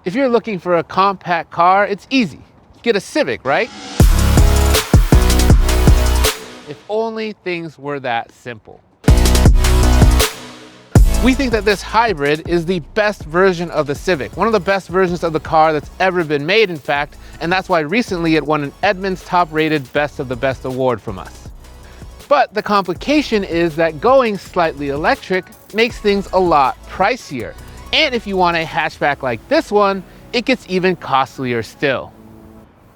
If you're looking for a compact car, it's easy. Get a Civic, right? If only things were that simple. We think that this hybrid is the best version of the Civic, one of the best versions of the car that's ever been made, in fact, and that's why recently it won an Edmunds top-rated Best of the Best award from us. But the complication is that going slightly electric makes things a lot pricier. And if you want a hatchback like this one, it gets even costlier still.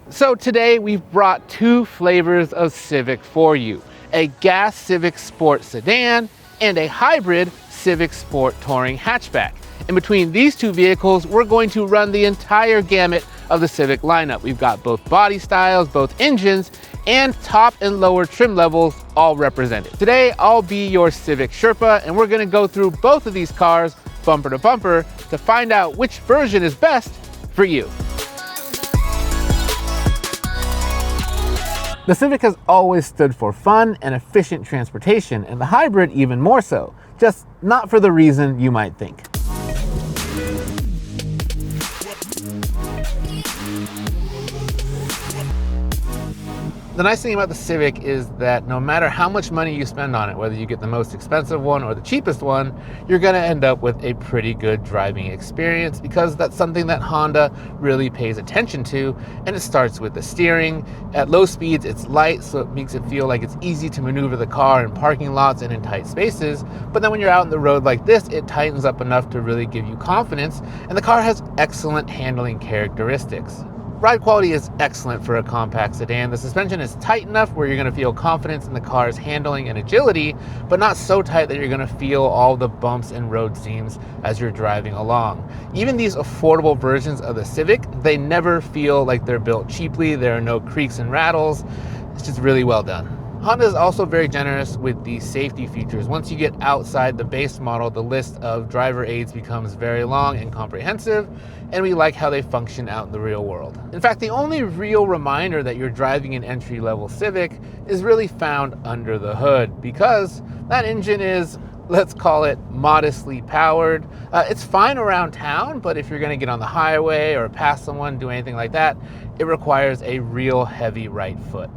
So today we've brought two flavors of Civic for you, a gas Civic Sport Sedan and a hybrid Civic Sport Touring Hatchback. In between these two vehicles, we're going to run the entire gamut of the Civic lineup. We've got both body styles, both engines, and top and lower trim levels all represented. Today, I'll be your Civic Sherpa, and we're gonna go through both of these cars bumper to bumper to find out which version is best for you. The Civic has always stood for fun and efficient transportation, and the hybrid even more so, just not for the reason you might think. The nice thing about the Civic is that no matter how much money you spend on it, whether you get the most expensive one or the cheapest one, you're gonna end up with a pretty good driving experience because that's something that Honda really pays attention to, and it starts with the steering. At low speeds, it's light, so it makes it feel like it's easy to maneuver the car in parking lots and in tight spaces, but then when you're out on the road like this, it tightens up enough to really give you confidence, and the car has excellent handling characteristics. Ride quality is excellent for a compact sedan. The suspension is tight enough where you're going to feel confidence in the car's handling and agility, but not so tight that you're going to feel all the bumps and road seams as you're driving along. Even these affordable versions of the Civic, they never feel like they're built cheaply. There are no creaks and rattles. It's just really well done. Honda is also very generous with the safety features. Once you get outside the base model, the list of driver aids becomes very long and comprehensive, and we like how they function out in the real world. In fact, the only real reminder that you're driving an entry-level Civic is really found under the hood, because that engine is, let's call it, modestly powered. It's fine around town, but if you're gonna get on the highway or pass someone, do anything like that, it requires a real heavy right foot.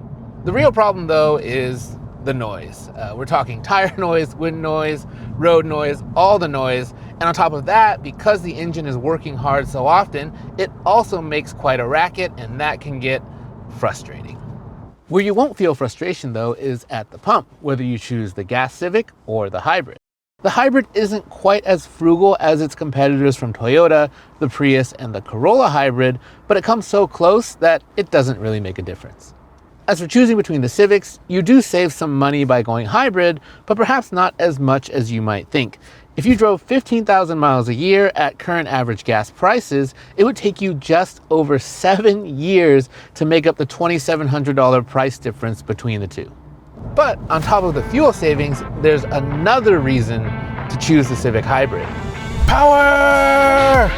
The real problem, though, is the noise. We're talking tire noise, wind noise, road noise, all the noise. And on top of that, because the engine is working hard so often, it also makes quite a racket, and that can get frustrating. Where you won't feel frustration, though, is at the pump, whether you choose the gas Civic or the hybrid. The hybrid isn't quite as frugal as its competitors from Toyota, the Prius, and the Corolla hybrid, but it comes so close that it doesn't really make a difference. As for choosing between the Civics, you do save some money by going hybrid, but perhaps not as much as you might think. If you drove 15,000 miles a year at current average gas prices, it would take you just over 7 years to make up the $2,700 price difference between the two. But on top of the fuel savings, there's another reason to choose the Civic Hybrid. Power!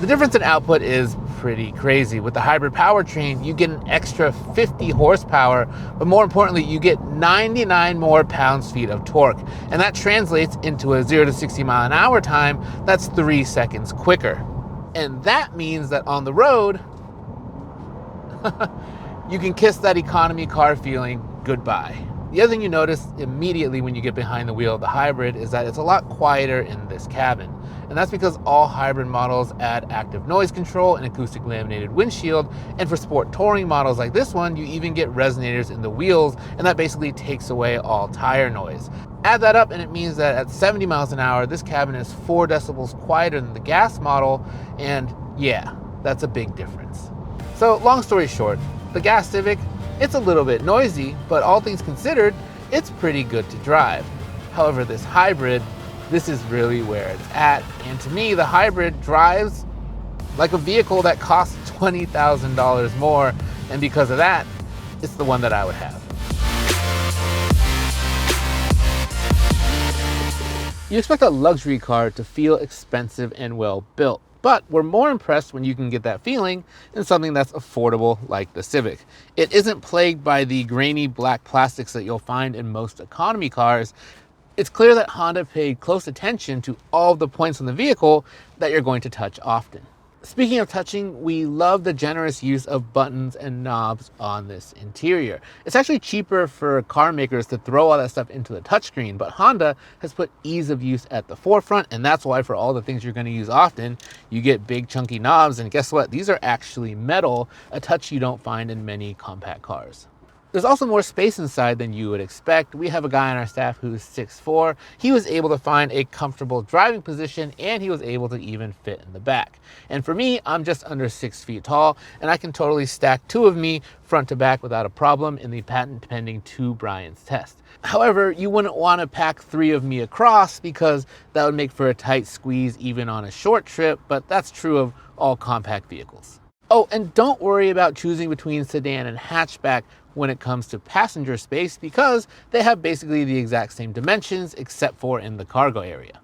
The difference in output is pretty crazy. With the hybrid powertrain, you get an extra 50 horsepower, but more importantly, you get 99 more pounds-feet of torque. And that translates into a 0 to 60 mile an hour time that's 3 seconds quicker. And that means that on the road, you can kiss that economy car feeling goodbye. The other thing you notice immediately when you get behind the wheel of the hybrid is that it's a lot quieter in this cabin. And that's because all hybrid models add active noise control and acoustic laminated windshield. And for sport touring models like this one, you even get resonators in the wheels, and that basically takes away all tire noise. Add that up and it means that at 70 miles an hour, this cabin is 4 decibels quieter than the gas model. And yeah, that's a big difference. So long story short, the gas Civic, it's a little bit noisy, but all things considered, it's pretty good to drive. However, this hybrid, this is really where it's at. And to me, the hybrid drives like a vehicle that costs $20,000 more. And because of that, it's the one that I would have. You expect a luxury car to feel expensive and well built, but we're more impressed when you can get that feeling in something that's affordable like the Civic. It isn't plagued by the grainy black plastics that you'll find in most economy cars. It's clear that Honda paid close attention to all of the points on the vehicle that you're going to touch often. Speaking of touching, we love the generous use of buttons and knobs on this interior. It's actually cheaper for car makers to throw all that stuff into the touchscreen, but Honda has put ease of use at the forefront, and that's why for all the things you're going to use often, you get big chunky knobs, and guess what? These are actually metal, a touch you don't find in many compact cars. There's also more space inside than you would expect. We have a guy on our staff who's 6'4". He was able to find a comfortable driving position, and he was able to even fit in the back. And for me, I'm just under 6 feet tall, and I can totally stack two of me front to back without a problem in the patent pending 2 Brian's test. However, you wouldn't want to pack 3 of me across because that would make for a tight squeeze even on a short trip, but that's true of all compact vehicles. Oh, and don't worry about choosing between sedan and hatchback when it comes to passenger space because they have basically the exact same dimensions except for in the cargo area.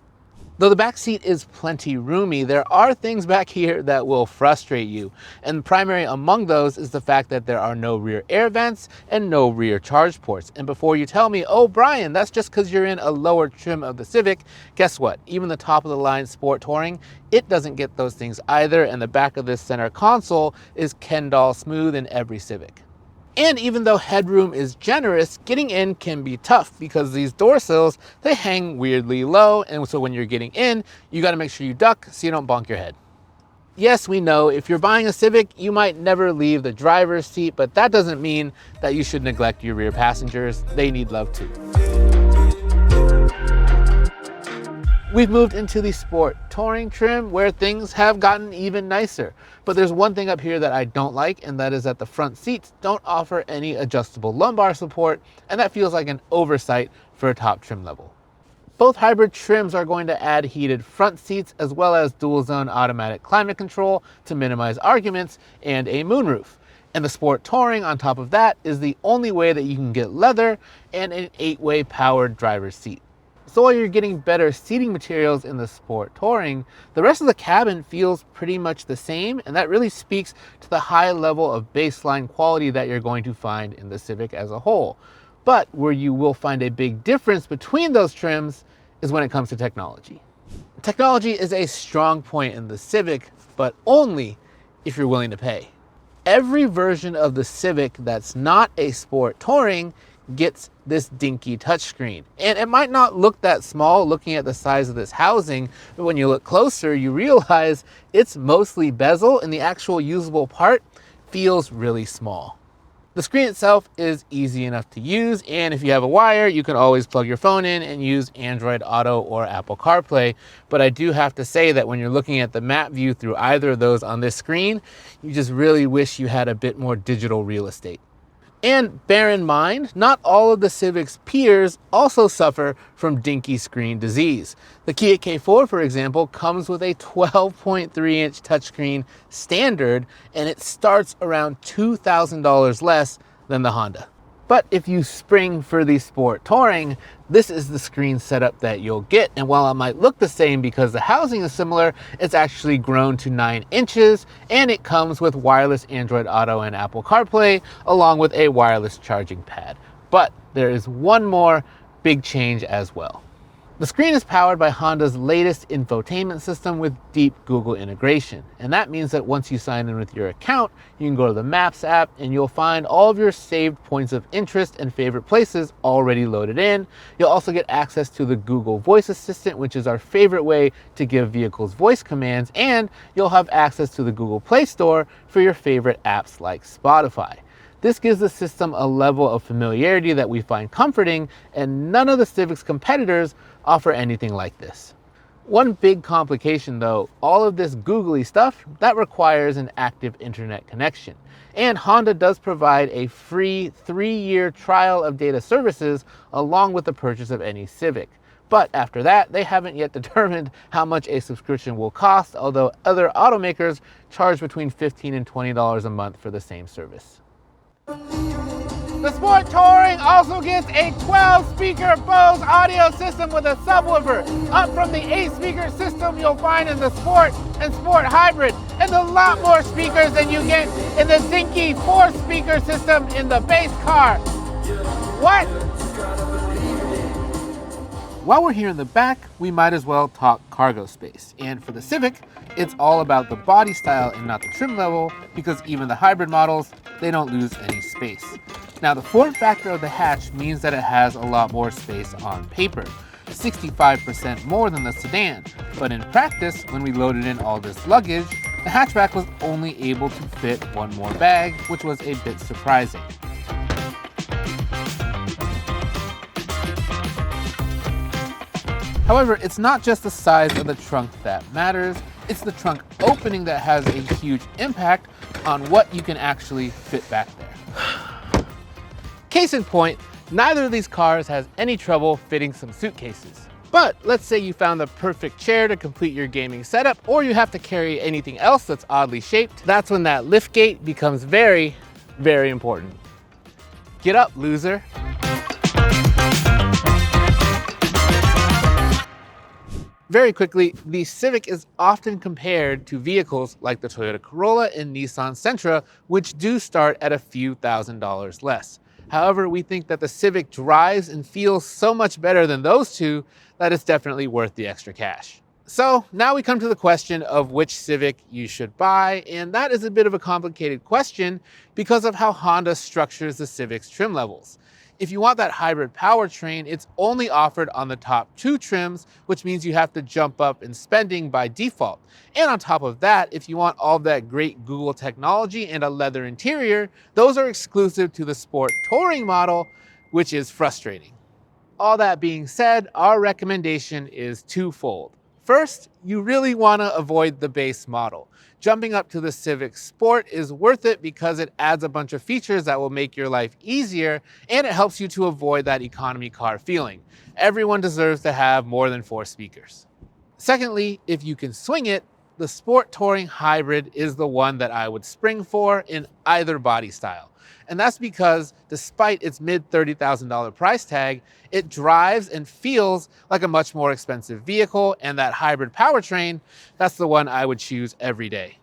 Though the back seat is plenty roomy, there are things back here that will frustrate you. And primary among those is the fact that there are no rear air vents and no rear charge ports. And before you tell me, oh Brian, that's just because you're in a lower trim of the Civic, guess what? Even the top of the line Sport Touring, it doesn't get those things either, and the back of this center console is Ken doll smooth in every Civic. And even though headroom is generous, getting in can be tough because these door sills, they hang weirdly low, and so when you're getting in, you gotta make sure you duck so you don't bonk your head. Yes, we know if you're buying a Civic, you might never leave the driver's seat, but that doesn't mean that you should neglect your rear passengers. They need love too. We've moved into the Sport Touring trim where things have gotten even nicer. But there's one thing up here that I don't like, and that is that the front seats don't offer any adjustable lumbar support, and that feels like an oversight for a top trim level. Both hybrid trims are going to add heated front seats as well as dual zone automatic climate control to minimize arguments and a moonroof. And the Sport Touring on top of that is the only way that you can get leather and an 8-way powered driver's seat. So while you're getting better seating materials in the Sport Touring, the rest of the cabin feels pretty much the same, and that really speaks to the high level of baseline quality that you're going to find in the Civic as a whole. But where you will find a big difference between those trims is when it comes to technology. Technology is a strong point in the Civic, but only if you're willing to pay. Every version of the Civic that's not a Sport Touring gets this dinky touchscreen. And it might not look that small looking at the size of this housing, but when you look closer, you realize it's mostly bezel and the actual usable part feels really small. The screen itself is easy enough to use, and if you have a wire, you can always plug your phone in and use Android Auto or Apple CarPlay. But I do have to say that when you're looking at the map view through either of those on this screen, you just really wish you had a bit more digital real estate. And bear in mind, not all of the Civic's peers also suffer from dinky screen disease. The Kia K4, for example, comes with a 12.3-inch touchscreen standard, and it starts around $2,000 less than the Honda. But if you spring for the Sport Touring, this is the screen setup that you'll get. And while it might look the same because the housing is similar, it's actually grown to 9 inches, and it comes with wireless Android Auto and Apple CarPlay, along with a wireless charging pad. But there is one more big change as well. The screen is powered by Honda's latest infotainment system with deep Google integration. And that means that once you sign in with your account, you can go to the Maps app and you'll find all of your saved points of interest and favorite places already loaded in. You'll also get access to the Google Voice Assistant, which is our favorite way to give vehicles voice commands. And you'll have access to the Google Play Store for your favorite apps like Spotify. This gives the system a level of familiarity that we find comforting, and none of the Civic's competitors offer anything like this. One big complication though, all of this googly stuff, that requires an active internet connection. And Honda does provide a free 3-year trial of data services along with the purchase of any Civic. But after that, they haven't yet determined how much a subscription will cost, although other automakers charge between $15 and $20 a month for the same service. The Sport Touring also gets a 12-speaker Bose audio system with a subwoofer, up from the 8-speaker system you'll find in the Sport and Sport Hybrid, and a lot more speakers than you get in the dinky 4-speaker system in the base car. What? while we're here in the back, we might as well talk cargo space. And for the Civic, it's all about the body style and not the trim level, because even the hybrid models, they don't lose any space. Now, the form factor of the hatch means that it has a lot more space on paper, 65% more than the sedan. But in practice, when we loaded in all this luggage, the hatchback was only able to fit one more bag, which was a bit surprising. However, it's not just the size of the trunk that matters, it's the trunk opening that has a huge impact on what you can actually fit back there. Case in point, neither of these cars has any trouble fitting some suitcases. But let's say you found the perfect chair to complete your gaming setup, or you have to carry anything else that's oddly shaped. That's when that lift gate becomes very, very important. Get up, loser. Very quickly, the Civic is often compared to vehicles like the Toyota Corolla and Nissan Sentra, which do start at a few $1,000s less. However, we think that the Civic drives and feels so much better than those two that it's definitely worth the extra cash. So now we come to the question of which Civic you should buy, and that is a bit of a complicated question because of how Honda structures the Civic's trim levels. If you want that hybrid powertrain, it's only offered on the top two trims, which means you have to jump up in spending by default. And on top of that, if you want all that great Google technology and a leather interior, those are exclusive to the Sport Touring model, which is frustrating. All that being said, our recommendation is twofold. First, you really want to avoid the base model. Jumping up to the Civic Sport is worth it because it adds a bunch of features that will make your life easier, and it helps you to avoid that economy car feeling. Everyone deserves to have more than 4 speakers. Secondly, if you can swing it, the Sport Touring Hybrid is the one that I would spring for in either body style. And that's because despite its mid $30,000 price tag, it drives and feels like a much more expensive vehicle, and that hybrid powertrain, that's the one I would choose every day.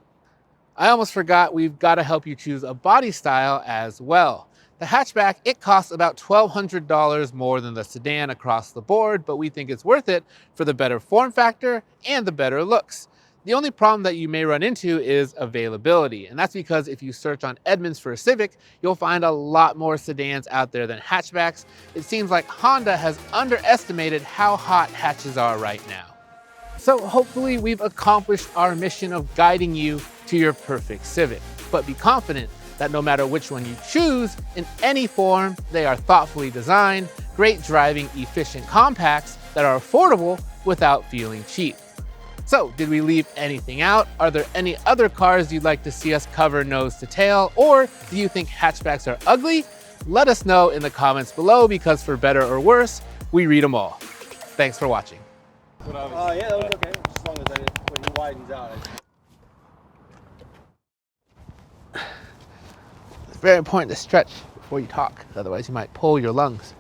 I almost forgot, we've got to help you choose a body style as well. The hatchback, it costs about $1,200 more than the sedan across the board, but we think it's worth it for the better form factor and the better looks. The only problem that you may run into is availability, and that's because if you search on Edmunds for a Civic, you'll find a lot more sedans out there than hatchbacks. It seems like Honda has underestimated how hot hatches are right now. So hopefully we've accomplished our mission of guiding you to your perfect Civic. But be confident that no matter which one you choose, in any form, they are thoughtfully designed, great driving, efficient compacts that are affordable without feeling cheap. So, did we leave anything out? Are there any other cars you'd like to see us cover nose to tail? Or do you think hatchbacks are ugly? Let us know in the comments below, because for better or worse, we read them all. Thanks for watching. Yeah, that was okay. As long as when he widens out. It's very important to stretch before you talk, otherwise you might pull your lungs.